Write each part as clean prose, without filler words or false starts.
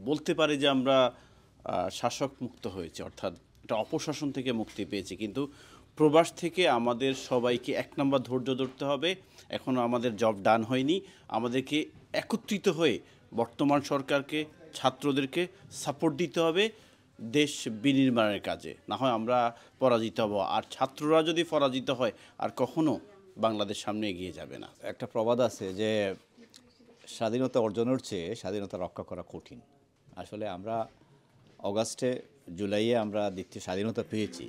বলতে পারি যে আমরা শাসক মুক্ত হয়েছি, অর্থাৎ এটা অপশাসন থেকে মুক্তি পেয়েছি। কিন্তু প্রবাস থেকে আমাদের সবাইকে এক নম্বর ধৈর্য ধরতে হবে। এখনও আমাদের জব ডান হয়নি। আমাদেরকে একত্রিত হয়ে বর্তমান সরকারকে, ছাত্রদেরকে সাপোর্ট দিতে হবে দেশ বিনির্মাণের কাজে। না হয় আমরা পরাজিত হব, আর ছাত্ররা যদি পরাজিত হয় আর কখনো বাংলাদেশ সামনে এগিয়ে যাবে না। একটা প্রবাদ আছে যে স্বাধীনতা অর্জনের চেয়ে স্বাধীনতা রক্ষা করা কঠিন। আসলে আমরা অগাস্টে জুলাইয়ে আমরা দ্বিতীয় স্বাধীনতা পেয়েছি,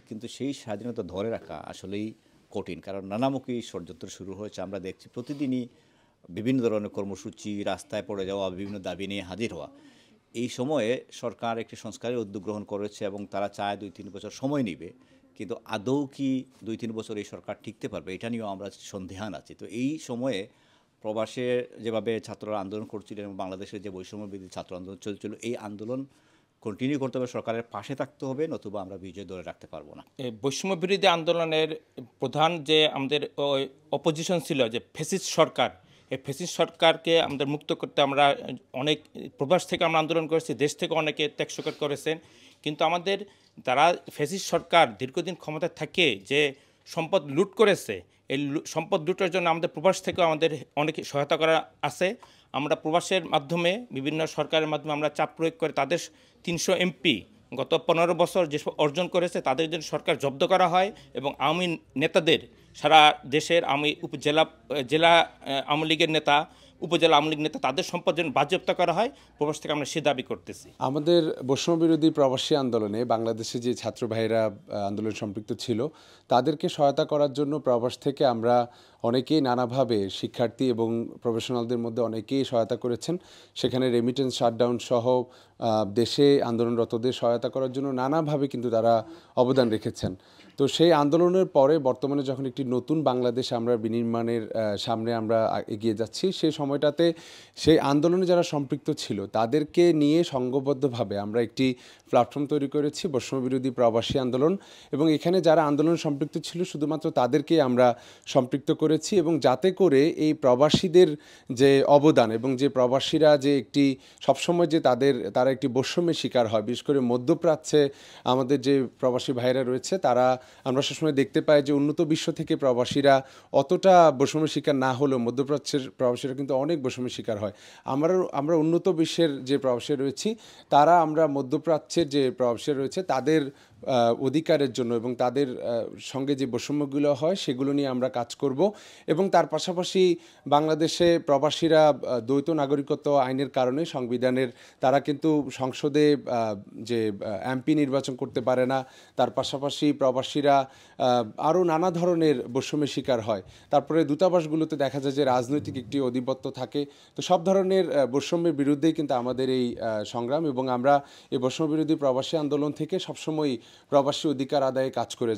কিন্তু সেই স্বাধীনতা ধরে রাখা আসলেই কঠিন, কারণ নানামুখী ষড়যন্ত্র শুরু হয়েছে। আমরা দেখছি প্রতিদিনই বিভিন্ন ধরনের কর্মসূচি, রাস্তায় পড়ে যাওয়া, বিভিন্ন দাবি নিয়ে হাজির হওয়া। এই সময়ে সরকার একটি সংস্কারের উদ্যোগ গ্রহণ করেছে এবং তারা চায় 2-3 বছর সময় নেবে, কিন্তু আদৌ কি 2-3 বছর এই সরকার টিকতে পারবে এটা নিয়েও আমরা সন্দিহান আছি। তো এই সময়ে প্রবাসে যেভাবে ছাত্ররা আন্দোলন করছিলেন এবং বাংলাদেশের যে বৈষম্য বিরোধী ছাত্র আন্দোলন চলছিল, এই আন্দোলন কন্টিনিউ করতে হবে, সরকারের পাশে থাকতে হবে, নতুবা আমরা বিজয় ধরে রাখতে পারবো না। বৈষম্য বিরোধী আন্দোলনের প্রধান যে আমাদের অপোজিশন ছিল, যে ফ্যাসিস্ট সরকার, এই ফ্যাসিস্ট সরকারকে আমাদের মুক্ত করতে আমরা অনেক প্রবাস থেকে আমরা আন্দোলন করেছি, দেশ থেকে অনেকে ত্যাগ স্বীকার করেছেন। কিন্তু আমাদের তারা ফ্যাসিস্ট সরকার দীর্ঘদিন ক্ষমতায় থাকে যে সম্পদ লুট করেছে, এই সম্পদ লুটের জন্য আমাদের প্রবাস থেকেও আমাদের অনেক সহায়তা করা আছে। আমরা প্রবাসের মাধ্যমে, বিভিন্ন সরকারের মাধ্যমে আমরা চাপ প্রয়োগ করে তাদের 300 এমপি গত 15 বছর যে অর্জন করেছে তাদের জন্য সরকার জব্দ করা হয়, এবং আওয়ামী নেতাদের, সারা দেশের জেলা আওয়ামী লীগের নেতা, উপজেলা আওয়ামী লীগ নেতা, তাদের সম্পদ যেন বাজেয়াপ্ত করা হয়। প্রবাস থেকে আমরা সে দাবি করতেছি। আমাদের বৈষম্য বিরোধী প্রবাসী আন্দোলনে বাংলাদেশে যে ছাত্র ভাইরা আন্দোলন সম্পৃক্ত ছিল তাদেরকে সহায়তা করার জন্য প্রবাস থেকে আমরা অনেকেই নানাভাবে, শিক্ষার্থী এবং প্রফেশনালদের মধ্যে অনেকেই সহায়তা করেছেন। সেখানে রেমিটেন্স শাটডাউন সহ দেশে আন্দোলনরতদের সহায়তা করার জন্য নানাভাবে কিন্তু তারা অবদান রেখেছেন। তো সেই আন্দোলনের পরে বর্তমানে যখন একটি নতুন বাংলাদেশ আমরা বিনির্মাণের সামনে আমরা এগিয়ে যাচ্ছি, সেই সময়টাতে সেই আন্দোলনে যারা সম্পৃক্ত ছিল তাদেরকে নিয়ে সংঘবদ্ধভাবে আমরা একটি প্ল্যাটফর্ম তৈরি করেছি, বৈষম্য বিরোধী প্রবাসী আন্দোলন। এবং এখানে যারা আন্দোলনে সম্পৃক্ত ছিল শুধুমাত্র তাদেরকেই আমরা সম্পৃক্ত করেছি, এবং যাতে করে এই প্রবাসীদের যে অবদান এবং যে প্রবাসীরা যে একটি সবসময় যে তারা একটি বৈষম্যের শিকার হয়, বিশেষ করে মধ্যপ্রাচ্যে আমাদের যে প্রবাসী ভাইরা রয়েছে, তারা আমরা সবসময় দেখতে পাই যে উন্নত বিশ্ব থেকে প্রবাসীরা অতটা বৈষম্যের শিকার না হলেও মধ্যপ্রাচ্যের প্রবাসীরা কিন্তু অনেক বৈষম্যের শিকার হয়। আমরা উন্নত বিশ্বের যে প্রবাসী রয়েছি, তারা আমরা মধ্যপ্রাচ্যের যে প্রবাসী রয়েছে তাদের অধিকারের জন্য এবং তাদের সঙ্গে যে বৈষম্যগুলো হয় সেগুলো নিয়ে আমরা কাজ করব। এবং তার পাশাপাশি বাংলাদেশে প্রবাসীরা দ্বৈত নাগরিকত্ব আইনের কারণে সংবিধানের তারা কিন্তু সংসদে যে এমপি নির্বাচন করতে পারে না। তার পাশাপাশি প্রবাসীরা আরও নানা ধরনের বৈষম্যের শিকার হয়। তারপরে দূতাবাসগুলোতে দেখা যায় যে রাজনৈতিক একটি আধিপত্য থাকে। তো সব ধরনের বৈষম্যের বিরুদ্ধেই কিন্তু আমাদের এই সংগ্রাম, এবং আমরা এই বৈষম্য বিরোধী প্রবাসী আন্দোলন থেকে সবসময় প্রবাসী অধিকার আদায়ে কাজ করে